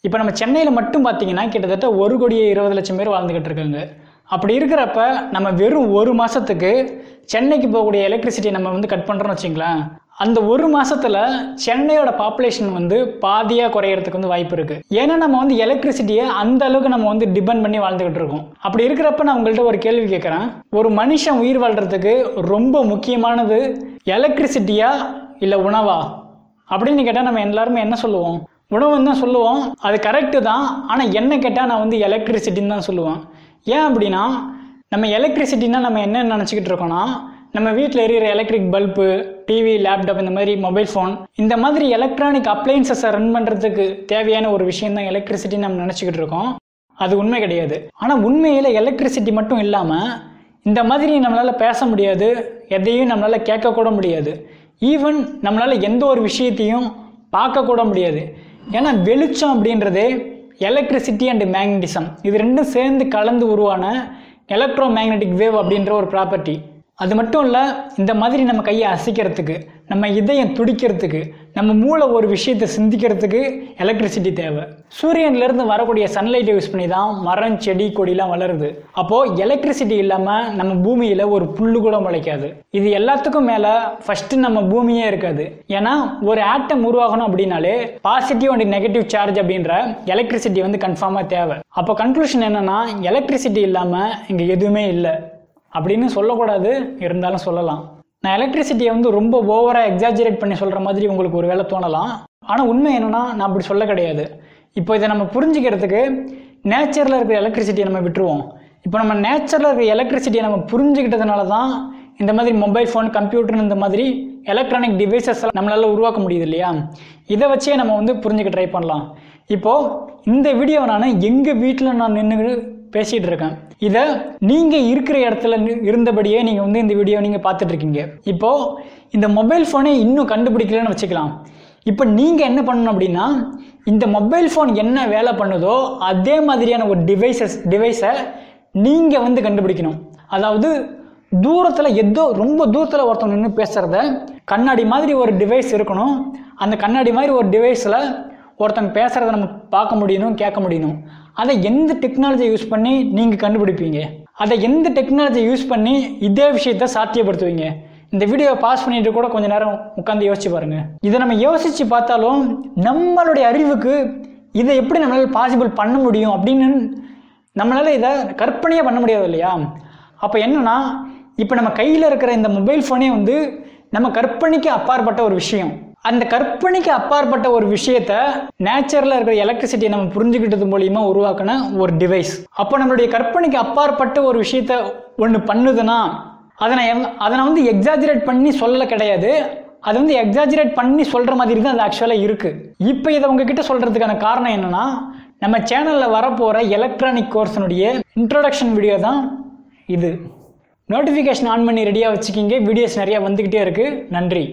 இப்போ நம்ம சென்னையில் மட்டும் பார்த்தீங்கன்னா கிட்டத்தட்ட 1,20,00,000 பேர் வாழ்ந்துக்கிட்டு இருக்காங்க. அப்படி இருக்கிறப்ப நம்ம வெறும் ஒரு மாதத்துக்கு சென்னைக்கு போகக்கூடிய எலக்ட்ரிசிட்டியை நம்ம வந்து கட் பண்ணுறோன்னு வச்சுங்களேன். அந்த ஒரு மாதத்தில் சென்னையோட பாப்புலேஷன் வந்து பாதியாக குறையிறதுக்கு வந்து வாய்ப்பு இருக்குது. ஏன்னா நம்ம வந்து எலக்ட்ரிசிட்டியை அந்த அளவுக்கு நம்ம வந்து டிபெண்ட் பண்ணி வாழ்ந்துக்கிட்டு இருக்கோம். அப்படி இருக்கிறப்ப நான் உங்கள்கிட்ட ஒரு கேள்வி கேட்குறேன். ஒரு மனுஷன் உயிர் வாழ்கிறதுக்கு ரொம்ப முக்கியமானது எலக்ட்ரிசிட்டியா இல்லை உணவா அப்படின்னு கேட்டால் நம்ம எல்லாருமே என்ன சொல்லுவோம்? உணவுன்னு தான் சொல்லுவோம். அது கரெக்டு தான். ஆனால் என்ன கேட்டால் நான் வந்து எலக்ட்ரிசிட்டின்னு தான் சொல்லுவேன். ஏன் அப்படின்னா நம்ம எலக்ட்ரிசிட்டின்னா நம்ம என்ன நினச்சிக்கிட்டு இருக்கோம்னா நம்ம வீட்டில் எரியிற எலக்ட்ரிக் பல்பு, டிவி, லேப்டாப், இந்த மாதிரி மொபைல் ஃபோன், இந்த மாதிரி எலக்ட்ரானிக் அப்ளைன்சஸை ரன் பண்ணுறதுக்கு தேவையான ஒரு விஷயம் தான் எலக்ட்ரிசிட்டின்னு நம்ம நினச்சிக்கிட்டு இருக்கோம். அது உண்மை கிடையாது. ஆனால் உண்மையில் எலக்ட்ரிசிட்டி மட்டும் இல்லாமல் இந்த மாதிரி நம்மளால் பேச முடியாது, எதையும் நம்மளால் கேட்கக்கூட முடியாது, ஈவன் நம்மளால் எந்த ஒரு விஷயத்தையும் பார்க்கக்கூட முடியாது. ஏன்னா வெளிச்சம் அப்படின்றதே எலக்ட்ரிசிட்டி அண்ட் மேக்னட்டிசம் இது ரெண்டும் சேர்ந்து கலந்து உருவான எலக்ட்ரோ மேக்னெட்டிக் வேவ் அப்படின்ற ஒரு ப்ராப்பர்ட்டி. அது மட்டும் இல்லை, இந்த மாதிரி நம்ம கையை அசைக்கிறதுக்கு, நம்ம இதயம் துடிக்கிறதுக்கு, நம்ம மூளை ஒரு விஷயத்தை சிந்திக்கிறதுக்கு எலக்ட்ரிசிட்டி தேவை. சூரியன்லேருந்து வரக்கூடிய சன்லைட்டை யூஸ் பண்ணி தான் மரம், செடி, கொடிலாம் வளருது. அப்போது எலக்ட்ரிசிட்டி இல்லாமல் நம்ம பூமியில் ஒரு புல்லு கூட முளைக்காது. இது எல்லாத்துக்கும் மேலே ஃபஸ்ட்டு நம்ம பூமியே இருக்காது. ஏன்னா ஒரு ஆட்டம் உருவாகணும் அப்படின்னாலே பாசிட்டிவ் அண்ட் நெகட்டிவ் சார்ஜ் அப்படின்ற எலக்ட்ரிசிட்டி வந்து கன்ஃபார்மாக தேவை. அப்போ கன்க்ளூஷன் என்னென்னா எலக்ட்ரிசிட்டி இல்லாமல் இங்கே எதுவுமே இல்லை அப்படின்னு சொல்லக்கூடாது, இருந்தாலும் சொல்லலாம். நான் எலக்ட்ரிசிட்டியை வந்து ரொம்ப ஓவராக எக்ஸாஜரேட் பண்ணி சொல்கிற மாதிரி உங்களுக்கு ஒரு வேளை தோணலாம். ஆனால் உண்மை என்னென்னா நான் அப்படி சொல்ல கிடையாது. இப்போ இதை நம்ம புரிஞ்சுக்கிறதுக்கு நேச்சரில் இருக்கிற எலக்ட்ரிசிட்டியை நம்ம விட்டுருவோம். இப்போ நம்ம நேச்சரில் இருக்கிற எலக்ட்ரிசிட்டியை நம்ம புரிஞ்சுக்கிட்டதுனால தான் இந்த மாதிரி மொபைல் ஃபோன், கம்ப்யூட்டர், இந்த மாதிரி எலக்ட்ரானிக் டிவைசஸ் நம்மளால் உருவாக்க முடியுது இல்லையா? இதை வச்சே நம்ம வந்து புரிஞ்சுக்க ட்ரை பண்ணலாம். இப்போது இந்த வீடியோவை நான் எங்கள் வீட்டில் நான் நின்று பேசிகிட்டு இருக்கேன். இதை நீங்கள் இருக்கிற இடத்துல இருந்தபடியே நீங்கள் வந்து இந்த வீடியோ நீங்கள் பார்த்துட்ருக்கீங்க. இப்போது இந்த மொபைல் ஃபோனை இன்னும் கண்டுபிடிக்கலன்னு வச்சுக்கலாம். இப்போ நீங்கள் என்ன பண்ணணும் அப்படின்னா இந்த மொபைல் ஃபோன் என்ன வேலை பண்ணுதோ அதே மாதிரியான ஒரு டிவைஸை நீங்கள் வந்து கண்டுபிடிக்கணும். அதாவது தூரத்தில் ரொம்ப தூரத்தில் ஒருத்தவங்க நின்று பேசுகிறத கண்ணாடி மாதிரி ஒரு டிவைஸ் இருக்கணும். அந்த கண்ணாடி மாதிரி ஒரு டிவைஸில் ஒருத்தங்க பேசுகிறத நம்ம பார்க்க முடியணும், கேட்க முடியணும். அதை எந்த டெக்னாலஜி யூஸ் பண்ணி நீங்கள் கண்டுபிடிப்பீங்க? அதை எந்த டெக்னாலஜி யூஸ் பண்ணி இதே விஷயத்தை சாத்தியப்படுத்துவீங்க? இந்த வீடியோவை பாஸ் பண்ணிட்டு கூட கொஞ்சம் நேரம் உட்காந்து யோசிச்சு பாருங்க. இதை நம்ம யோசிச்சு பார்த்தாலும் நம்மளுடைய அறிவுக்கு இதை எப்படி நம்மளால் பாசிபிள் பண்ண முடியும் அப்படின்னு நம்மளால இதை கற்பனையே பண்ண முடியாது இல்லையா? அப்போ என்னன்னா இப்போ நம்ம கையில் இருக்கிற இந்த மொபைல் ஃபோனே வந்து நம்ம கற்பனைக்கு அப்பாற்பட்ட ஒரு விஷயம். அந்த கற்பனைக்கு அப்பாற்பட்ட ஒரு விஷயத்த நேச்சரில் இருக்கிற எலக்ட்ரிசிட்டியை நம்ம புரிஞ்சுக்கிட்டது மூலியமா உருவாக்கின ஒரு டிவைஸ். அப்போ நம்மளுடைய கற்பனைக்கு அப்பாற்பட்ட ஒரு விஷயத்த ஒன்று பண்ணுதுன்னா அதை நான் வந்து எக்ஸாஜரேட் பண்ணி சொல்ல கிடையாது. அது வந்து எக்ஸாஜரேட் பண்ணி சொல்கிற மாதிரி தான் அது ஆக்சுவலாக இருக்குது. இப்போ இதை உங்ககிட்ட சொல்கிறதுக்கான காரணம் என்னென்னா நம்ம சேனலில் வரப்போகிற எலக்ட்ரானிக் கோர்ஸினுடைய இன்ட்ரோடக்ஷன் வீடியோ தான் இது. நோட்டிஃபிகேஷன் ஆன் பண்ணி ரெடியாக வச்சுக்கிங்க. வீடியோஸ் நிறையா வந்துக்கிட்டே இருக்குது. நன்றி.